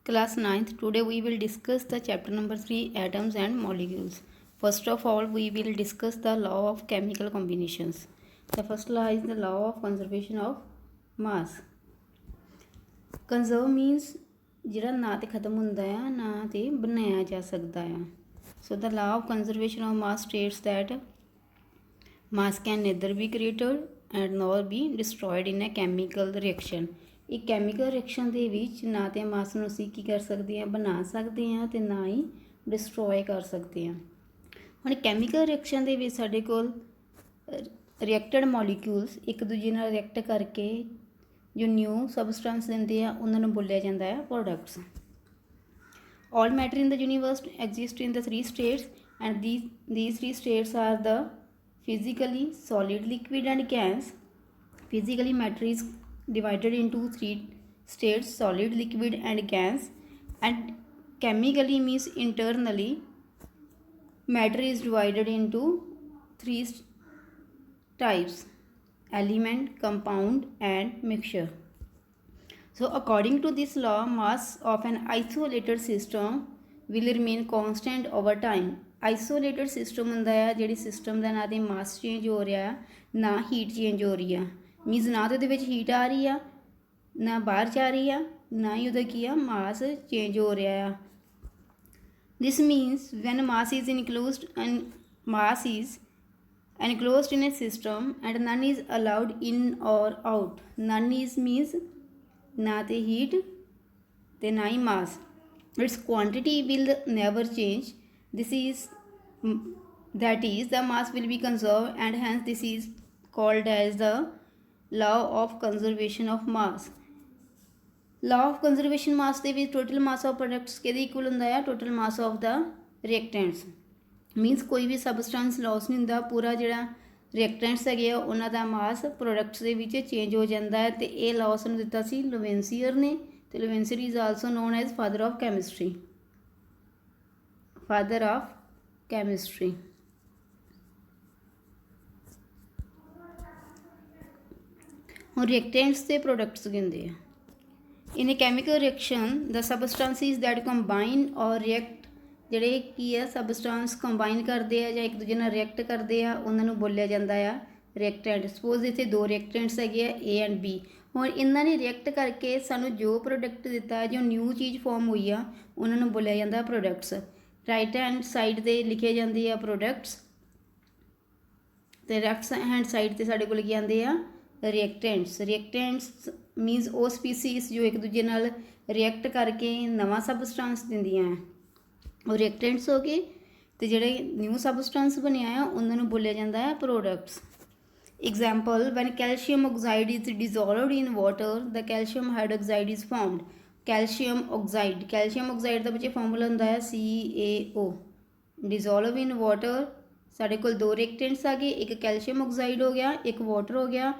Class 9th. Today we will discuss the chapter number 3, atoms and molecules. First of all, we will discuss the law of chemical combinations. The first law is the law of conservation of mass. Conserve means ਜਿਹੜਾ ਨਾ ਤੇ ਖਤਮ ਹੁੰਦਾ ਆ ਨਾ ਤੇ ਬਣਾਇਆ ਜਾ ਸਕਦਾ ਆ. So the law of conservation of mass states that mass can neither be created and nor be destroyed in a chemical reaction. ਇੱਕ ਕੈਮੀਕਲ ਰਿਐਕਸ਼ਨ ਦੇ ਵਿੱਚ ਨਾ ਤਾਂ ਮਾਸ ਨੂੰ ਅਸੀਂ ਕੀ ਕਰ ਸਕਦੇ ਹਾਂ, ਬਣਾ ਸਕਦੇ ਹਾਂ ਅਤੇ ਨਾ ਹੀ ਡਿਸਟਰੋਏ ਕਰ ਸਕਦੇ ਹਾਂ. ਹੁਣ ਕੈਮੀਕਲ ਰਿਐਕਸ਼ਨ ਦੇ ਵਿੱਚ ਸਾਡੇ ਕੋਲ ਰਿਐਕਟਡ ਮੋਲੀਕਿਊਲਸ ਇੱਕ ਦੂਜੇ ਨਾਲ ਰਿਐਕਟ ਕਰਕੇ ਜੋ ਨਿਊ ਸਬਸਟੈਂਸ ਦਿੰਦੇ ਆ ਉਹਨਾਂ ਨੂੰ ਬੋਲਿਆ ਜਾਂਦਾ ਹੈ products. All matter in the universe exist in the three states, and these three states are the physically, solid, liquid and gas. Physically, matter is divided into three states: solid, liquid and gas. And chemically means internally, matter is divided into three types: element, compound and mixture. So according to this law, mass of an isolated system will remain constant over time. Isolated system ਹੁੰਦਾ ਹੈ ਜਿਹੜੀ system ਦਾ ਨਾ ਤੇ ਮਾਸ change ਹੋ ਰਿਹਾ ਨਾ heat change ਹੋ ਰਹੀ ਆ. ਮੀਨਸ ਨਾ ਤਾਂ ਉਹਦੇ ਵਿੱਚ ਹੀਟ ਆ ਰਹੀ ਆ ਨਾ ਬਾਹਰ ਜਾ ਰਹੀ ਆ ਨਾ ਹੀ ਉਹਦਾ ਕੀ ਆ ਮਾਸ ਚੇਂਜ ਹੋ ਰਿਹਾ ਆ. This means when mass is enclosed in a system and none is allowed in or out. None is means ਨਾ ਤੇ ਹੀਟ ਤੇ ਨਾ ਹੀ ਮਾਸ. Its quantity will never change. That is the mass will be conserved, and hence this is called as the law of conservation of mass. Law of conservation mass ਦੇ ਵਿੱਚ total mass of products ਕਿਹਦੇ equal ਹੁੰਦਾ ਹੈ? total mass of the reactants. Means ਕੋਈ ਵੀ substance loss ਨਹੀਂ ਹੁੰਦਾ, ਪੂਰਾ ਜਿਹੜਾ ਰਿਐਕਟੈਂਟਸ ਹੈਗੇ ਆ ਉਹਨਾਂ ਦਾ ਮਾਸ ਪ੍ਰੋਡਕਟਸ ਦੇ ਵਿੱਚ ਚੇਂਜ ਹੋ ਜਾਂਦਾ ਹੈ. ਅਤੇ ਇਹ ਲਾਅ ਸਾਨੂੰ ਦਿੱਤਾ ਸੀ ਲਵੈਂਸੀਅਰ ਨੇ, ਅਤੇ Lavoisier is also known as father of chemistry. ਹੁਣ ਰਿਐਕਟੈਂਟਸ ਅਤੇ ਪ੍ਰੋਡਕਟਸ ਕਹਿੰਦੇ ਆ. In a chemical reaction the substances that combine or react ਜਿਹੜੇ ਕੀ ਆ ਸਬਸਟੈਂਸ ਕੰਬਾਈਨ ਕਰਦੇ ਆ ਜਾਂ ਇੱਕ ਦੂਜੇ ਨਾਲ ਰਿਐਕਟ ਕਰਦੇ ਆ ਉਹਨਾਂ ਨੂੰ ਬੋਲਿਆ ਜਾਂਦਾ ਆ ਰਿਐਕਟੈਂਟ. ਸਪੋਜ਼ ਇੱਥੇ ਦੋ ਰਿਐਕਟੈਂਟਸ ਹੈਗੇ ਆ A ਐਂਡ B. ਹੁਣ ਇਹਨਾਂ ਨੇ ਰਿਐਕਟ ਕਰਕੇ ਸਾਨੂੰ ਜੋ ਪ੍ਰੋਡਕਟ ਦਿੱਤਾ ਜੋ ਨਿਊ ਚੀਜ਼ ਫਾਰਮ ਹੋਈ ਆ ਉਹਨਾਂ ਨੂੰ ਬੋਲਿਆ ਜਾਂਦਾ ਪ੍ਰੋਡਕਟਸ. ਰਾਈਟ ਹੈਂਡ ਸਾਈਡ 'ਤੇ ਲਿਖੇ ਜਾਂਦੇ ਆ ਪ੍ਰੋਡਕਟਸ ਅਤੇ ਲੈਫਟ ਹੈਂਡ ਸਾਈਡ 'ਤੇ ਸਾਡੇ ਕੋਲ ਕੀ ਆਉਂਦੇ ਆ ਰਿਐਕਟੈਂਟਸ. ਰਿਐਕਟੈਂਟਸ ਮੀਨਸ ਉਹ ਸਪੀਸੀਸ ਜੋ ਇੱਕ ਦੂਜੇ ਨਾਲ ਰਿਐਕਟ ਕਰਕੇ ਨਵਾਂ ਸਬਸਟੈਂਸ ਦਿੰਦੀਆਂ ਹੈ ਉਹ ਰਿਐਕਟੈਂਟਸ ਹੋ ਗਏ. ਅਤੇ ਜਿਹੜੇ ਨਿਊ ਸਬਸਟੈਂਸ ਬਣਿਆ ਆ ਉਹਨਾਂ ਨੂੰ ਬੋਲਿਆ ਜਾਂਦਾ ਹੈ products. Example when calcium oxide is dissolved in water the calcium hydroxide is formed. Calcium oxide ਦਾ ਬੱਚੇ ਫਾਰਮੂਲਾ ਹੁੰਦਾ ਹੈ CaO. ਡਿਜ਼ੋਲਵ ਇਨ ਵਾਟਰ ਸਾਡੇ ਕੋਲ ਦੋ ਰਿਐਕਟੈਂਟਸ ਆ ਗਏ, ਇੱਕ ਕੈਲਸ਼ੀਅਮ ਆਕਸਾਈਡ ਹੋ ਗਿਆ ਇੱਕ ਵਾਟਰ ਹੋ ਗਿਆ,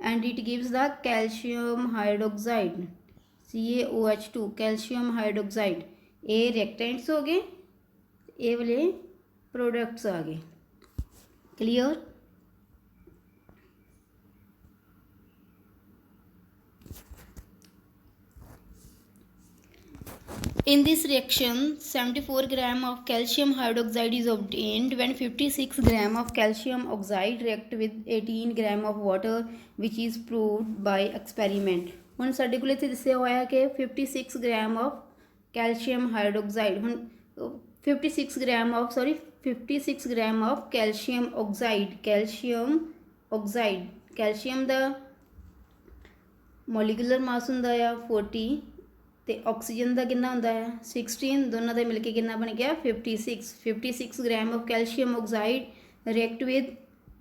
and it gives the calcium hydroxide CaOH2 calcium hydroxide. ਇਹ ਰਿਐਕਟੈਂਟਸ ਹੋ ਗਏ, ਇਹ ਵਾਲੇ ਪ੍ਰੋਡਕਟਸ ਆ ਗਏ. Clear? In this reaction 74 gram of calcium hydroxide is obtained when 56 gram of calcium oxide react with 18 gram of water, which is proved by experiment. ਹੁਣ ਸਾਡੇ ਕੋਲ ਇੱਥੇ ਦੱਸਿਆ ਹੋਇਆ ਕਿ 56 ਗ੍ਰਾਮ ਆਫ ਕੈਲਸ਼ੀਅਮ ਹਾਈਡਰੋਕਸਾਈਡ. ਹੁਣ 56 gram of calcium oxide. Calcium ਦਾ molecular mass ਹੁੰਦਾ ਆ 40 ਅਤੇ ਆਕਸੀਜਨ ਦਾ ਕਿੰਨਾ ਹੁੰਦਾ ਹੈ 16. ਦੋਨਾਂ ਦਾ ਮਿਲ ਕੇ ਕਿੰਨਾ ਬਣ ਗਿਆ 56 gram of calcium oxide react with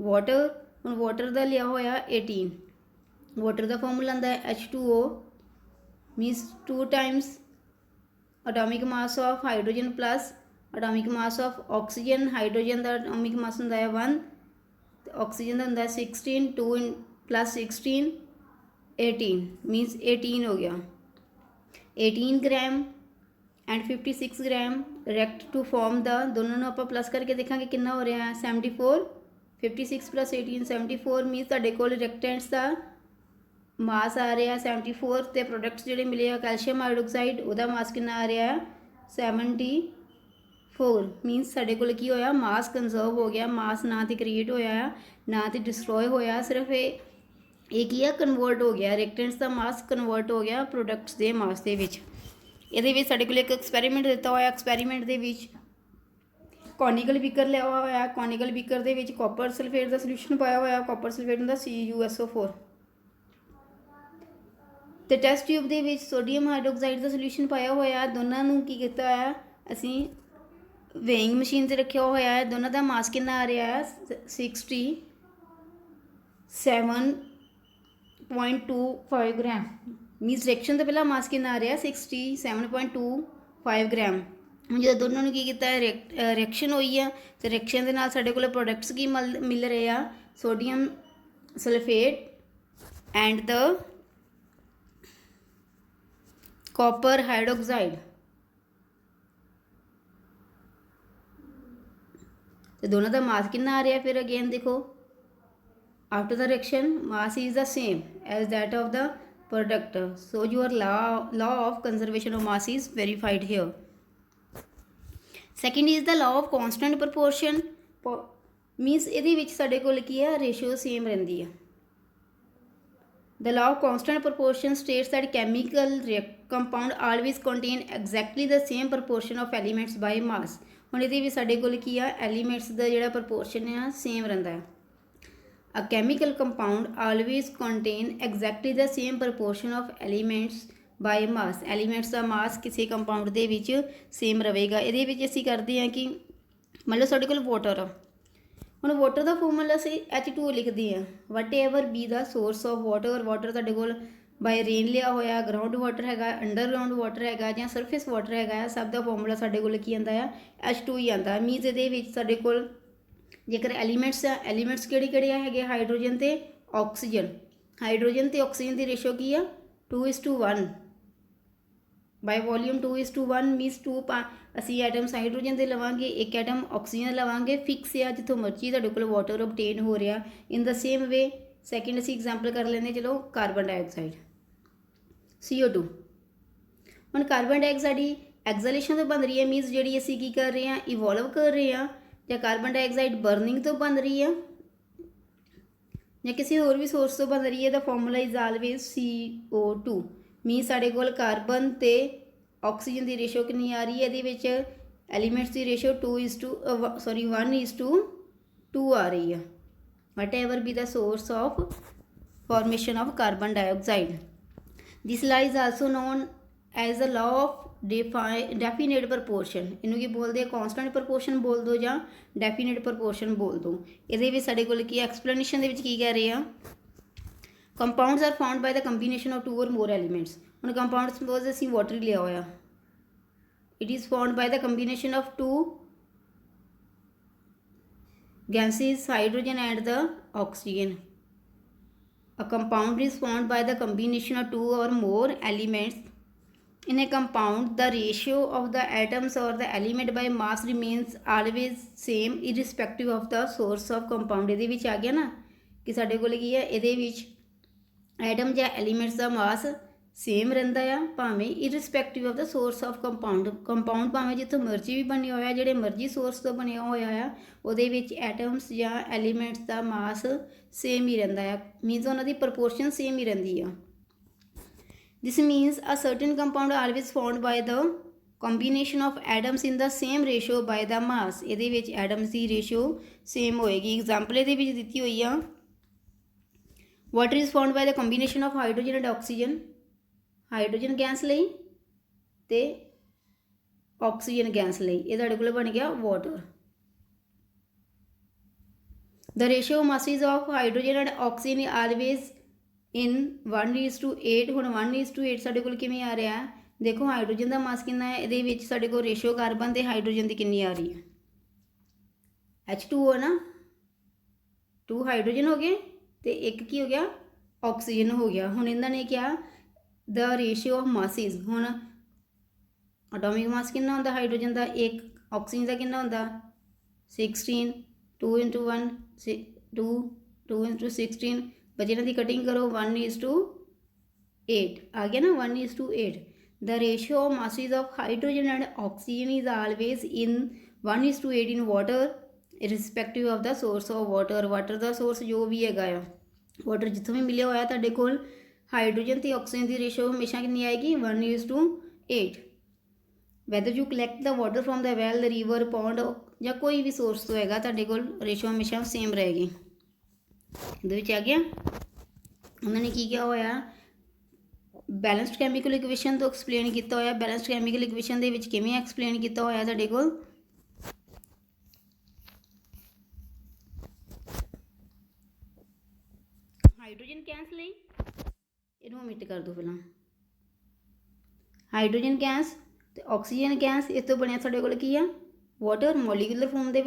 water. ਹੁਣ ਵਾਟਰ ਦਾ ਲਿਆ ਹੋਇਆ 18. ਵਾਟਰ ਦਾ ਫਾਰਮੂਲਾ ਹੁੰਦਾ ਹੈ H2O means 2 times atomic mass of hydrogen plus atomic mass of oxygen. Hydrogen ਦਾ ਅਟੋਮਿਕ ਮਾਸ ਹੁੰਦਾ ਹੈ 1 ਅਤੇ ਆਕਸੀਜਨ ਦਾ ਹੁੰਦਾ ਹੈ 16. 2 + 16 18 ਮੀਨਸ 18 ਹੋ ਗਿਆ. 18 gram and 56 gram react to form ਦਾ, ਦੋਨੋਂ ਨੂੰ ਆਪਾਂ ਪਲੱਸ ਕਰਕੇ ਦੇਖਾਂਗੇ ਕਿੰਨਾ ਹੋ ਰਿਹਾ ਹੈ 74. 56 + 18 74 ਮੀਨਸ ਤੁਹਾਡੇ ਕੋਲ ਰਿਐਕਟੈਂਟਸ ਦਾ ਮਾਸ ਆ ਰਿਹਾ 74 ਤੇ ਪ੍ਰੋਡਕਟਸ ਜਿਹੜੇ ਮਿਲੇ ਆ ਕੈਲਸ਼ੀਅਮ ਹਾਈਡਰੋਕਸਾਈਡ ਉਹਦਾ ਮਾਸ ਕਿੰਨਾ ਆ ਰਿਹਾ 74 ਮੀਨਸ ਸਾਡੇ ਕੋਲ ਕੀ ਹੋਇਆ ਮਾਸ ਕੰਜ਼ਰਵ ਹੋ ਗਿਆ ਮਾਸ ਨਾ ਤੇ ਕ੍ਰੀਏਟ ਹੋਇਆ ਆ ਨਾ ਤੇ ਡਿਸਟਰੋਏ ਹੋਇਆ ਸਿਰਫ ਇਹ ਕੀ ਆ ਕਨਵਰਟ ਹੋ ਗਿਆ ਰਿਐਕਟੈਂਟਸ ਦਾ ਮਾਸ ਕਨਵਰਟ ਹੋ ਗਿਆ ਪ੍ਰੋਡਕਟਸ ਦੇ ਮਾਸ ਦੇ ਵਿੱਚ। ਇਹਦੇ ਵਿੱਚ ਸਾਡੇ ਕੋਲ ਇੱਕ ਐਕਸਪੈਰੀਮੈਂਟ ਦਿੱਤਾ ਹੋਇਆ ਐਕਸਪੈਰੀਮੈਂਟ ਦੇ ਵਿੱਚ ਕੌਨੀਕਲ ਬੀਕਰ ਲਿਆ ਹੋਇਆ ਕੌਨੀਕਲ ਬੀਕਰ ਦੇ ਵਿੱਚ ਕਾਪਰ ਸਲਫੇਟ ਦਾ ਸੋਲੂਸ਼ਨ ਪਾਇਆ ਹੋਇਆ ਕਾਪਰ ਸਲਫੇਟ ਹੁੰਦਾ CuSO4 ਤੇ ਟੈਸਟ ਟਿਊਬ ਦੇ ਵਿੱਚ ਸੋਡੀਅਮ ਹਾਈਡਰੋਕਸਾਈਡ ਦਾ ਸੋਲੂਸ਼ਨ ਪਾਇਆ ਹੋਇਆ ਦੋਨਾਂ ਨੂੰ ਕੀ ਕੀਤਾ ਹੈ ਅਸੀਂ ਵੇਇੰਗ ਮਸ਼ੀਨ ਤੇ ਰੱਖਿਆ ਹੋਇਆ ਹੈ ਦੋਨਾਂ ਦਾ ਮਾਸ ਕਿੰਨਾ ਆ ਰਿਹਾ ਹੈ 67.25 ਗ੍ਰਾਮ ਮੀਨਸ ਰਿਐਕਸ਼ਨ ਤੋਂ ਪਹਿਲਾਂ ਮਾਸ ਕਿੰਨਾ ਆ ਰਿਹਾ 67.25 ਗ੍ਰਾਮ। ਹੁਣ ਜਦੋਂ ਦੋਨਾਂ ਨੂੰ ਕੀ ਕੀਤਾ ਰਿਐਕਸ਼ਨ ਹੋਈ ਆ ਤੇ ਰਿਐਕਸ਼ਨ ਦੇ ਨਾਲ ਸਾਡੇ ਕੋਲ ਪ੍ਰੋਡਕਟਸ ਕੀ ਮਿਲ ਰਹੇ ਆ sodium sulphate and the copper hydroxide ਤੇ ਦੋਨਾਂ ਦਾ ਮਾਸ ਕਿੰਨਾ ਆ ਰਿਹਾ ਫਿਰ ਅਗੇਨ ਦੇਖੋ after the reaction mass is the same as that of the product so your law of conservation of mass is verified here। second is the law of constant proportion means ਇਹਦੇ ਵਿੱਚ ਸਾਡੇ ਕੋਲ ਕੀ ਹੈ ratio same ਰਹਿੰਦੀ ਹੈ। The law of constant proportion states that chemical compound always contain exactly the same proportion of elements by mass। ਹੁਣ ਇਹਦੇ ਵਿੱਚ ਸਾਡੇ ਕੋਲ ਕੀ ਆ ਐਲੀਮੈਂਟਸ ਦਾ ਜਿਹੜਾ ਪ੍ਰਪੋਰਸ਼ਨ ਆ ਸੇਮ ਰਹਿੰਦਾ ਹੈ। A chemical compound always contain exactly the same proportion of elements by mass। elements ਦਾ ਮਾਸ ਕਿਸੇ ਕੰਪਾਊਂਡ ਦੇ ਵਿੱਚ ਸੇਮ ਰਹੇਗਾ। ਇਹਦੇ ਵਿੱਚ ਅਸੀਂ ਕਰਦੇ ਹਾਂ ਕਿ ਮੰਨ ਲਓ ਸਾਡੇ ਕੋਲ ਵਾਟਰ ਆ ਹੁਣ ਵਾਟਰ ਦਾ ਫਾਰਮੂਲਾ ਅਸੀਂ H2O ਲਿਖਦੇ ਹਾਂ whatever be the source of water water ਤੁਹਾਡੇ ਕੋਲ ਬਾਈ ਰੇਨ ਲਿਆ ਹੋਇਆ ਗਰਾਊਂਡ ਵਾਟਰ ਹੈਗਾ ਅੰਡਰਗਰਾਊਂਡ ਵਾਟਰ ਹੈਗਾ ਜਾਂ ਸਰਫੇਸ ਵਾਟਰ ਹੈਗਾ ਸਭ ਦਾ ਫਾਰਮੂਲਾ ਸਾਡੇ ਕੋਲ ਕੀ ਆਉਂਦਾ ਆ H2 ਹੀ ਆਉਂਦਾ ਮੀਨਸ ਇਹਦੇ ਵਿੱਚ ਸਾਡੇ ਕੋਲ ਜੇਕਰ ਐਲੀਮੈਂਟਸ ਆ ਐਲੀਮੈਂਟਸ ਕਿਹੜੇ ਹੈਗੇ ਹਾਈਡਰੋਜਨ ਤੇ ਆਕਸੀਜਨ ਹਾਈਡਰੋਜਨ ਤੇ ਆਕਸੀਜਨ ਦੀ ਰੇਸ਼ੋ ਕੀ ਆ 2:1 ਬਾਈ ਵੋਲੀਅਮ 2:1 ਮੀਨਸ 2 ਅਸੀਂ ਐਟਮਸ ਹਾਈਡਰੋਜਨ ਦੇ ਲਵਾਂਗੇ ਇੱਕ ਐਟਮ ਆਕਸੀਜਨ ਲਵਾਂਗੇ ਫਿਕਸ ਆ ਜਿੱਥੋਂ ਮਰਜ਼ੀ ਤੁਹਾਡੇ ਕੋਲ ਵਾਟਰ ਓਬਟੇਨ ਹੋ ਰਿਹਾ ਇਨ ਦਾ ਸੇਮ ਵੇ ਸੈਕਿੰਡ ਅਸੀਂ ਐਗਜ਼ਾਮਪਲ ਕਰ ਲੈਂਦੇ ਚਲੋ ਕਾਰਬਨ ਡਾਈਆਕਸਾਈਡ CO2 ਹੁਣ ਕਾਰਬਨ ਡਾਈਆਕਸਾਈਡ ਦੀ ਐਕਸਲੇਸ਼ਨ ਤੋਂ ਬਣ ਰਹੀ ਹੈ ਮੀਨਸ ਜਿਹੜੀ ਅਸੀਂ ਕੀ ਕਰ ਰਹੇ ਹਾਂ ਇਵੋਲਵ ਕਰ ਰਹੇ ਹਾਂ ਜਾਂ ਕਾਰਬਨ ਡਾਈਆਕਸਾਈਡ ਬਰਨਿੰਗ ਤੋਂ ਬਣ ਰਹੀ ਹੈ ਜਾਂ ਕਿਸੇ ਹੋਰ ਵੀ ਸੋਰਸ ਤੋਂ ਬਣ ਰਹੀ ਹੈ the formula is always CO2 means ਸਾਡੇ ਕੋਲ ਕਾਰਬਨ ਤੇ ਆਕਸੀਜਨ ਦੀ ਰੇਸ਼ੋ ਕਿੰਨੀ ਆ ਰਹੀ ਹੈ ਇਹਦੇ ਵਿੱਚ ਐਲੀਮੈਂਟਸ ਦੀ ਰੇਸ਼ੋ 1:2 ਆ ਰਹੀ ਹੈ whatever be the source of formation of carbon dioxide। This law is also known as the law of definite proportion। ਇਹਨੂੰ ਕੀ ਬੋਲਦੇ ਆ constant proportion ਬੋਲ ਦੋ ਜਾਂ definite proportion ਬੋਲ ਦੋ। ਇਹਦੇ ਵਿੱਚ ਸਾਡੇ ਕੋਲ ਕੀ ਐਕਸਪਲੇਨੇਸ਼ਨ ਦੇ ਵਿੱਚ ਕੀ ਕਹਿ ਰਹੇ ਆ compounds are formed by the combination of 2 or more elements। ਹੁਣ ਕੰਪਾਊਂਡ ਸਪੋਜ਼ ਅਸੀਂ ਵਾਟਰ ਲਿਆ ਹੋਇਆ it is formed by the combination of 2 gases hydrogen and the oxygen। A compound is formed by the combination of 2 or more elements in a compound the ratio of the atoms or the element by mass remains always same irrespective of the source of compound। ਇਹਦੇ ਵਿੱਚ ਆ ਗਿਆ ਨਾ ਕਿ ਸਾਡੇ ਕੋਲ ਕੀ ਹੈ ਇਹਦੇ ਵਿੱਚ ਐਟਮ ਜਾਂ ਐਲੀਮੈਂਟਸ ਦਾ ਮਾਸ ਸੇਮ ਰਹਿੰਦਾ ਆ ਭਾਵੇਂ irrespective of the source of compound ਭਾਵੇਂ ਜਿੱਥੋਂ ਮਰਜ਼ੀ ਵੀ ਬਣਿਆ ਹੋਇਆ ਜਿਹੜੇ ਮਰਜ਼ੀ ਸੋਰਸ ਤੋਂ ਬਣਿਆ ਹੋਇਆ ਆ ਉਹਦੇ ਵਿੱਚ ਐਟਮਸ ਜਾਂ ਐਲੀਮੈਂਟਸ ਦਾ ਮਾਸ ਸੇਮ ਹੀ ਰਹਿੰਦਾ ਆ ਮੀਨਸ ਉਹਨਾਂ ਦੀ ਪ੍ਰਪੋਰਸ਼ਨ ਸੇਮ ਹੀ ਰਹਿੰਦੀ ਆ। This means a certain compound always found by the combination of atoms in the same ratio by the mass. ਇਹਦੇ ਵਿੱਚ ਐਟਮਸ ਦੀ ਰੇਸ਼ੋ ਸੇਮ ਹੋਏਗੀ। ਐਗਜ਼ਾਮਪਲ ਇਹਦੇ ਵਿੱਚ ਦਿੱਤੀ ਹੋਈ ਆ water is found by the combination of hydrogen and oxygen hydrogen gas ਲਈ ਤੇ ਆਕਸੀਜਨ ਗੈਸ ਲਈ ਇਹ ਤੁਹਾਡੇ ਕੋਲ ਬਣ ਗਿਆ water. The ratio masses of hydrogen and oxygen always in 1:8। ਹੁਣ 1:8 ਸਾਡੇ ਕੋਲ ਕਿਵੇਂ ਆ ਰਿਹਾ ਦੇਖੋ ਹਾਈਡਰੋਜਨ ਦਾ ਮਾਸ ਕਿੰਨਾ ਹੈ ਇਹਦੇ ਵਿੱਚ ਸਾਡੇ ਕੋਲ ਰੇਸ਼ੀਓ ਕਾਰਬਨ ਤੇ ਹਾਈਡਰੋਜਨ ਦੀ ਕਿੰਨੀ ਆ ਰਹੀ ਹੈ H2O ਨਾ 2 ਹਾਈਡਰੋਜਨ ਹੋ ਗਏ ਤੇ ਇੱਕ ਕੀ ਹੋ ਗਿਆ ਆਕਸੀਜਨ ਹੋ ਗਿਆ। ਹੁਣ ਇਹਨਾਂ ਨੇ ਕਿਹਾ ਦ ਰੇਸ਼ੀਓ ਆਫ ਮਾਸਿਸ ਹੁਣ ਐਟੋਮਿਕ ਮਾਸ ਕਿੰਨਾ ਹੁੰਦਾ ਹਾਈਡਰੋਜਨ ਦਾ ਇੱਕ ਆਕਸੀਜਨ ਦਾ ਕਿੰਨਾ ਹੁੰਦਾ 16 2 × 1 2 2 × 16 ਬਚੇ ਇਹਨਾਂ ਦੀ ਕਟਿੰਗ ਕਰੋ 1:8 8 आ गया ना, 1:8। The ratio of masses of hydrogen and oxygen is always in 1:8 in water respective of the source of water. Water का सोर्स जो भी हैगा आ, वाटर जितों भी मिले होया तुहाडे कोल, हाइड्रोजन तो ऑक्सीजन की रेशियो हमेशा कितनी आएगी, 1:8। Whether you collect the water from the well, the river, pond या कोई भी सोर्स तो हैगा, तुहाडे कोल रेशियो हमेशा सेम रहेगी। ਇਹਦੇ ਵਿੱਚ ਆ ਗਿਆ ਉਹਨਾਂ ਨੇ ਕੀ ਕਿਹਾ ਹੋਇਆ, ਬੈਲੈਂਸਡ ਕੈਮੀਕਲ ਇਕੁਏਸ਼ਨ ਤੋਂ ਐਕਸਪਲੇਨ ਕੀਤਾ ਹੋਇਆ। ਬੈਲੈਂਸਡ ਕੈਮੀਕਲ ਇਕੁਏਸ਼ਨ ਦੇ ਵਿੱਚ ਕਿਵੇਂ ਐਕਸਪਲੇਨ ਕੀਤਾ ਹੋਇਆ ਤੁਹਾਡੇ ਕੋਲ, ਹਾਈਡਰੋਜਨ ਗੈਸ ਲਈ ਇਹਨੂੰ ਮਿਟ ਕਰ ਦੋ ਪਹਿਲਾਂ, ਹਾਈਡਰੋਜਨ ਗੈਸ ਤੇ ਆਕਸੀਜਨ ਗੈਸ ਇਹ ਤੋਂ ਬਣਿਆ ਸਾਡੇ ਕੋਲ ਕੀ ਆ, वाटर। मॉलीक्यूलर फॉर्म के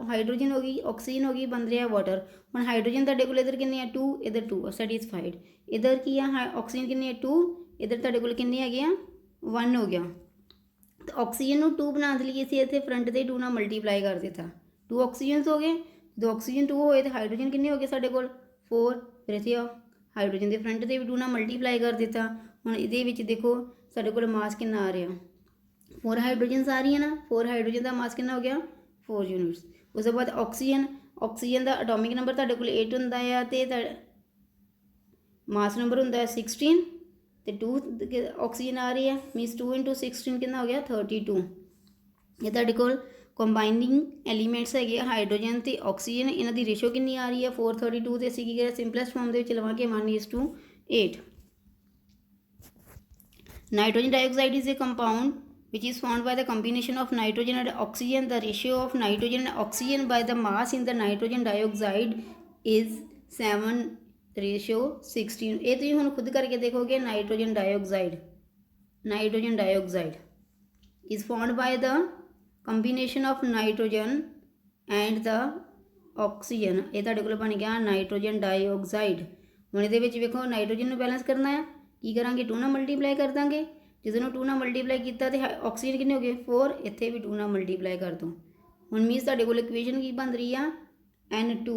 हाइड्रोजन हो गई, ऑक्सीजन हो गई, बन रहा है वाटर। हम हाइड्रोजन तुहाडे कोल इधर कितने 2, इधर 2, सैटिस्फाइड। इधर की है ऑक्सीजन कितनी है 2, इधर तुहाडे कोल कितने है 1 हो गया। तो ऑक्सीजन को 2 बना लिए इसे इतने फ्रंट से 2 नाल मल्टीप्लाई कर दिता, 2 ऑक्सीजन हो गए। जो ऑक्सीजन 2 होए तो हाइड्रोजन कितने हो गए साडे कोल 4, फिर इतने हाइड्रोजन के फ्रंट से भी 2 नाल मल्टीप्लाई कर दिता। हुण इहदे देखो साडे कोल मास कितना आ रहा, 4 हाइड्रोजन आ रही है ना, 4 हाइड्रोजन का मास कितना हो गया 4 यूनिट्स। उस बाद ऑक्सीजन, ऑक्सीजन का एटॉमिक नंबर तुहाडे कोल 8 हुंदा है ते मास नंबर हुंदा है 16 ते 2 ऑक्सीजन आ रही है, मीनस 2 × 16 कितना हो गया 32। ये तुहाडे कोल कंबाइनिंग एलीमेंट्स है हाइड्रोजन ते ऑक्सीजन, इन्हां दी रेशो कितनी आ रही है 4:32 ते असीं की करिया सिंपलेस्ट फॉर्म दे विच लवांगे 1:8। Nitrogen dioxide is a compound which is formed by the combination of nitrogen and oxygen. The ratio of nitrogen and oxygen by the mass in the nitrogen dioxide is 7:16। ये तुम हम खुद करके देखोगे, nitrogen dioxide is formed by the combination of nitrogen and the oxygen। ये तुहाडे कोल बन गया नाइट्रोजन डाइऑक्साइड। हुण इहदे विच वेखो नाइट्रोजन नूं बैलेंस करना है, की करांगे 2 नाल मल्टीप्लाई कर देंगे। जिसनों 2 नाल मल्टीप्लाई किया तो ऑक्सीजन कितने हो गए 4, इत्थे भी 2 नाल मल्टीप्लाई कर दो। हुण मीनस तुहाडे कोल इक्वेशन की बन रही है N2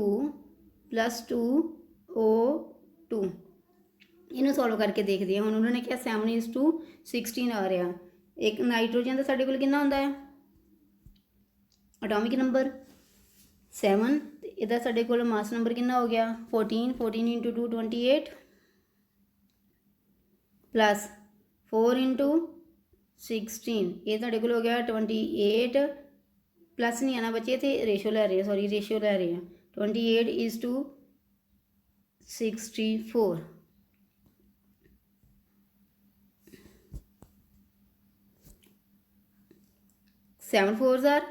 + 2O2। इन्हूं सॉल्व करके देखते हैं। हुण उन्होंने कहा 7:16 आ रहा। एक नाइट्रोजन का साडे कोल कितना हुंदा है एटॉमिक नंबर 7, इहदा साडे कोल मास नंबर कितना हो गया 14, 14 × 2 28 प्लस 4 × 16, ये तुहाडे कोल हो गया 28 प्लस नहीं आना बच्चे, थे रेशो लै रहे हैं, सॉरी रेशो लै रहे हैं 28:64। 7 4s are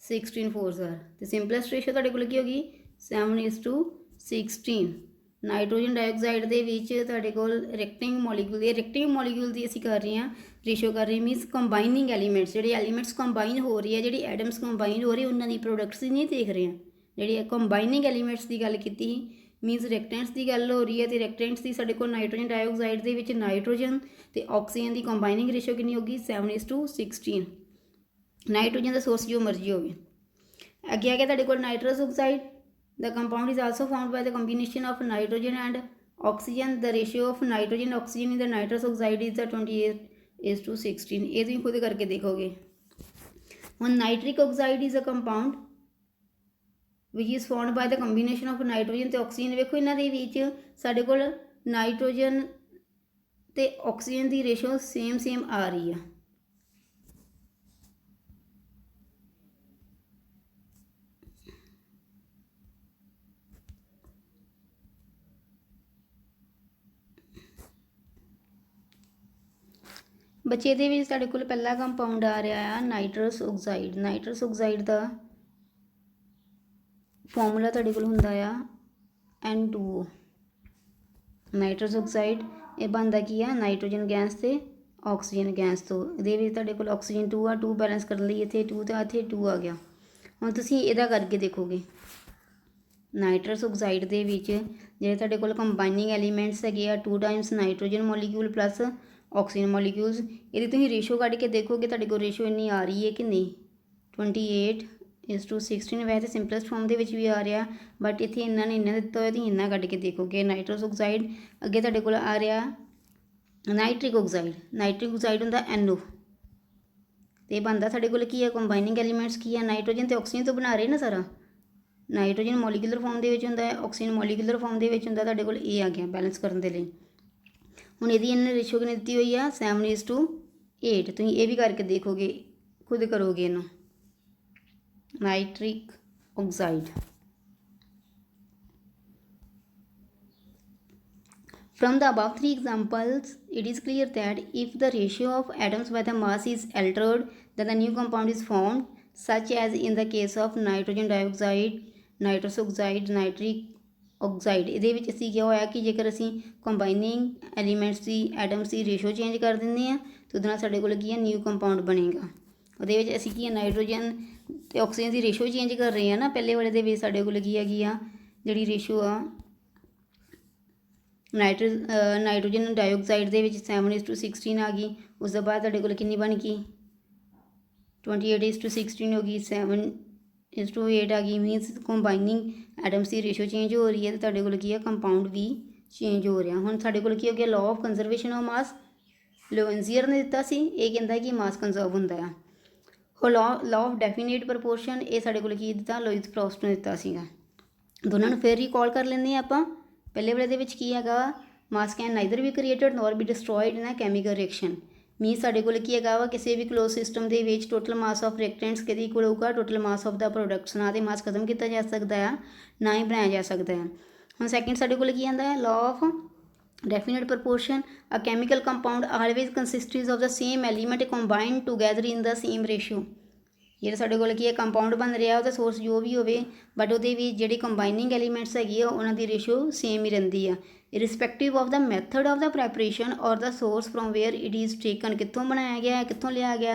16 4s are, तो सिंपलेस्ट रेशो तुहाडे कोल की होगी 7:16। नाइट्रोजन डाइऑक्साइड के तुहाडे कोल रिएक्टिंग मॉलीक्यूल, ये रिएक्टिंग मॉलीक्यूल की असीं कर रहे हैं रेशो कर रहे हैं, मीनस कंबाइनिंग एलीमेंट्स, जिहड़े एलीमेंट्स कंबाइन हो रही है, जिहड़ी एटम्स कंबाइन हो रही है, उन्होंने प्रोडक्ट्स नहीं देख रहे हैं। जिहड़ी कंबाइनिंग एलीमेंट्स की गल की मीनस रिएक्टेंट्स की गल हो रही है, तो रिएक्टेंट्स की साडे कोल नाइट्रोजन डाइऑक्साइड के विच नाइट्रोजन तो ऑक्सीजन की कंबाइनिंग रेशो कितनी होगी 7:16। नाइट्रोजन का सोर्स जो मर्जी हो। अगे आ गया तुहाडे कोल nitrous oxide. The compound is also formed by the combination of nitrogen and oxygen. The ratio of nitrogen and oxygen in the nitrous oxide is the 28:16। ये तुम खुद करके देखोगे। One nitric oxide is a compound which is formed by the combination of nitrogen ਤੇ oxygen। ਵੇਖੋ ਇਹਨਾਂ ਦੇ ਵਿੱਚ ਸਾਡੇ ਕੋਲ नाइट्रोजन ਤੇ oxygen ਦੀ रेशो सेम आ रही है। बच्चे दे विच साडे कोल पहला कंपाउंड आ रहा है नाइट्रस ऑक्साइड। नाइट्रस ऑक्साइड का फॉर्मूला तुहाडे कोल हुंदा आ N2O। नाइट्रस ऑक्साइड ये बनता की है नाइट्रोजन गैस से ऑक्सीजन गैस तो। ये तुहाडे कोल ऑक्सीजन 2 आ, 2 बैलेंस करने लिए इत्थे 2 तो इत्थे 2 आ गया। हुण तुसीं इहदा करके देखोगे नाइट्रस ऑक्साइड दे विच जिहड़े तुहाडे कोल कंबाइनिंग एलीमेंट्स है 2 times nitrogen molecule plus oxygen molecules, ये तुम रेशो कढ़ के देखोगे तुहाडे कोल रेशो इन्नी आ रही है कि नहीं 28:16। वैसे सिंपलेस्ट फॉर्म के भी आ रहा, बट इतने इन्ना ने इन्ना दिता होया, तुसीं इन्ना कढ़ के देखोगे। नाइट्रस ऑक्साइड अगे तुहाडे कोल आ रहा ਨਾਈਟ੍ਰਿਕ ਆਕਸਾਈਡ ਹੁੰਦਾ NO ਤੇ ਬਣਦਾ ਸਾਡੇ ਕੋਲ ਕੀ ਹੈ ਕੰਬਾਈਨਿੰਗ ਐਲੀਮੈਂਟਸ ਕੀ ਹੈ ਨਾਈਟ੍ਰੋਜਨ ਤੇ ਆਕਸੀਜਨ ਤੋਂ ਬਣਾ ਰਹੇ ਨਾ ਸਾਰਾ ਨਾਈਟ੍ਰੋਜਨ ਮੋਲੀਕੂਲਰ ਫਾਰਮ ਦੇ ਵਿੱਚ ਹੁੰਦਾ ਹੈ ਆਕਸੀਜਨ ਮੋਲੀਕੂਲਰ ਫਾਰਮ ਦੇ ਵਿੱਚ ਹੁੰਦਾ ਤੁਹਾਡੇ ਕੋਲ ਇਹ ਆ ਗਿਆ ਬੈਲੈਂਸ ਕਰਨ ਦੇ ਲਈ ਹੁਣ ਇਹਦੀ ਇਹਨੇ ਰੇਸ਼ੋ ਕਿੰਨੀ ਦਿੱਤੀ ਹੋਈ ਆ 7:8 ਤੁਸੀਂ ਇਹ ਵੀ ਕਰਕੇ ਦੇਖੋਗੇ ਖੁਦ ਕਰੋਗੇ ਇਹਨੂੰ nitric oxide From the above three examples, it is clear that if the ratio of atoms by the mass is altered, then the new compound is formed, such as in the case of nitrogen dioxide, nitrous oxide, nitric oxide. ਇਹਦੇ ਵਿੱਚ ਅਸੀਂ ਕੀ ਹੋਇਆ ਕਿ ਜੇਕਰ ਅਸੀਂ ਕੰਬਾਈਨਿੰਗ elements ਦੀ atoms ਦੀ ratio change ਕਰ ਦਿੰਦੇ ਹਾਂ ਤਾਂ ਉਹਦੇ ਨਾਲ ਸਾਡੇ ਕੋਲ ਕੀ ਹੈ ਨਿਊ ਕੰਪਾਊਂਡ ਬਣੇਗਾ ਉਹਦੇ ਵਿੱਚ ਅਸੀਂ ਕੀ ਹੈ ਨਾਈਟ੍ਰੋਜਨ ਅਤੇ ਆਕਸੀਜਨ ਦੀ ਰੇਸ਼ੋ ਚੇਂਜ ਕਰ ਰਹੇ ਹਾਂ ਨਾ ਪਹਿਲੇ ਵਾਲੇ ਦੇ ਵਿੱਚ ਸਾਡੇ ਕੋਲ ਕੀ ਹੈਗੀ ਆ ਜਿਹੜੀ ਰੇਸ਼ੋ ਆ ਨਾਈਟ੍ਰੋਜਨ ਡਾਈਆਕਸਾਈਡ ਦੇ ਵਿੱਚ 7:16 ਆ ਗਈ ਉਸ ਤੋਂ ਬਾਅਦ ਤੁਹਾਡੇ ਕੋਲ ਕਿੰਨੀ ਬਣ ਗਈ 28:16 ਹੋ ਗਈ 7:8 ਆ ਗਈ ਮੀਨਸ ਕੰਬਾਈਨਿੰਗ ਐਟਮਸ ਦੀ ਰੇਸ਼ੋ ਚੇਂਜ ਹੋ ਰਹੀ ਹੈ ਅਤੇ ਤੁਹਾਡੇ ਕੋਲ ਕੀ ਹੈ ਕੰਪਾਊਂਡ ਵੀ ਚੇਂਜ ਹੋ ਰਿਹਾ ਹੁਣ ਸਾਡੇ ਕੋਲ ਕੀ ਹੋ ਗਿਆ law of conservation of mass Lavoisier ਨੇ ਦਿੱਤਾ ਸੀ ਇਹ ਕਹਿੰਦਾ ਕਿ ਮਾਸ ਕੰਜ਼ਰਵ ਹੁੰਦਾ ਆ ਉਹ ਲਾਅ ਆਫ ਡੈਫੀਨੇਟ ਪ੍ਰਪੋਰਸ਼ਨ ਇਹ ਸਾਡੇ ਕੋਲ ਕੀ ਦਿੱਤਾ ਲੋਇਸ ਫਰੌਸਟ ਨੇ ਦਿੱਤਾ ਸੀਗਾ ਦੋਨਾਂ ਨੂੰ ਫਿਰ ਰੀਕਾਲ ਕਰ ਲੈਂਦੇ ਹਾਂ ਆਪਾਂ ਪਹਿਲੇ ਵਾਲੇ ਦੇ ਵਿੱਚ ਕੀ ਹੈਗਾ mass can neither be created nor be destroyed in a chemical reaction means ਸਾਡੇ ਕੋਲ ਕੀ ਹੈਗਾ ਵਾ ਕਿਸੇ ਵੀ ਕਲੋਜ਼ ਸਿਸਟਮ ਦੇ ਵਿੱਚ ਟੋਟਲ ਮਾਸ ਆਫ ਰਿਐਕਟੈਂਟਸ ਕਿਹਦੇ ਇਕੁਅਲ ਹੋਊਗਾ total mass of the products ਨਾ ਤੇ ਮਾਸ ਖਤਮ ਕੀਤਾ ਜਾ ਸਕਦਾ ਆ ਨਾ ਹੀ ਬਣਾਇਆ ਜਾ ਸਕਦਾ ਹੈ ਹੁਣ ਸੈਕਿੰਡ ਸਾਡੇ ਕੋਲ ਕੀ ਆਉਂਦਾ ਹੈ law of definite proportion a chemical compound always consists of the same element combined together in the same ratio ਜਿਹੜਾ ਸਾਡੇ ਕੋਲ ਕੀ ਹੈ ਕੰਪਾਊਂਡ ਬਣ ਰਿਹਾ ਉਹਦਾ ਸੋਰਸ ਜੋ ਵੀ ਹੋਵੇ ਬਟ ਉਹਦੇ ਵੀ ਜਿਹੜੀ ਕੰਬਾਈਨਿੰਗ ਐਲੀਮੈਂਟਸ ਹੈਗੀ ਆ ਉਹਨਾਂ ਦੀ ਰੇਸ਼ੋ ਸੇਮ ਹੀ ਰਹਿੰਦੀ ਆ irrespective of the method of the preparation or the source from where it is taken ਕਿੱਥੋਂ ਬਣਾਇਆ ਗਿਆ ਕਿੱਥੋਂ ਲਿਆ ਗਿਆ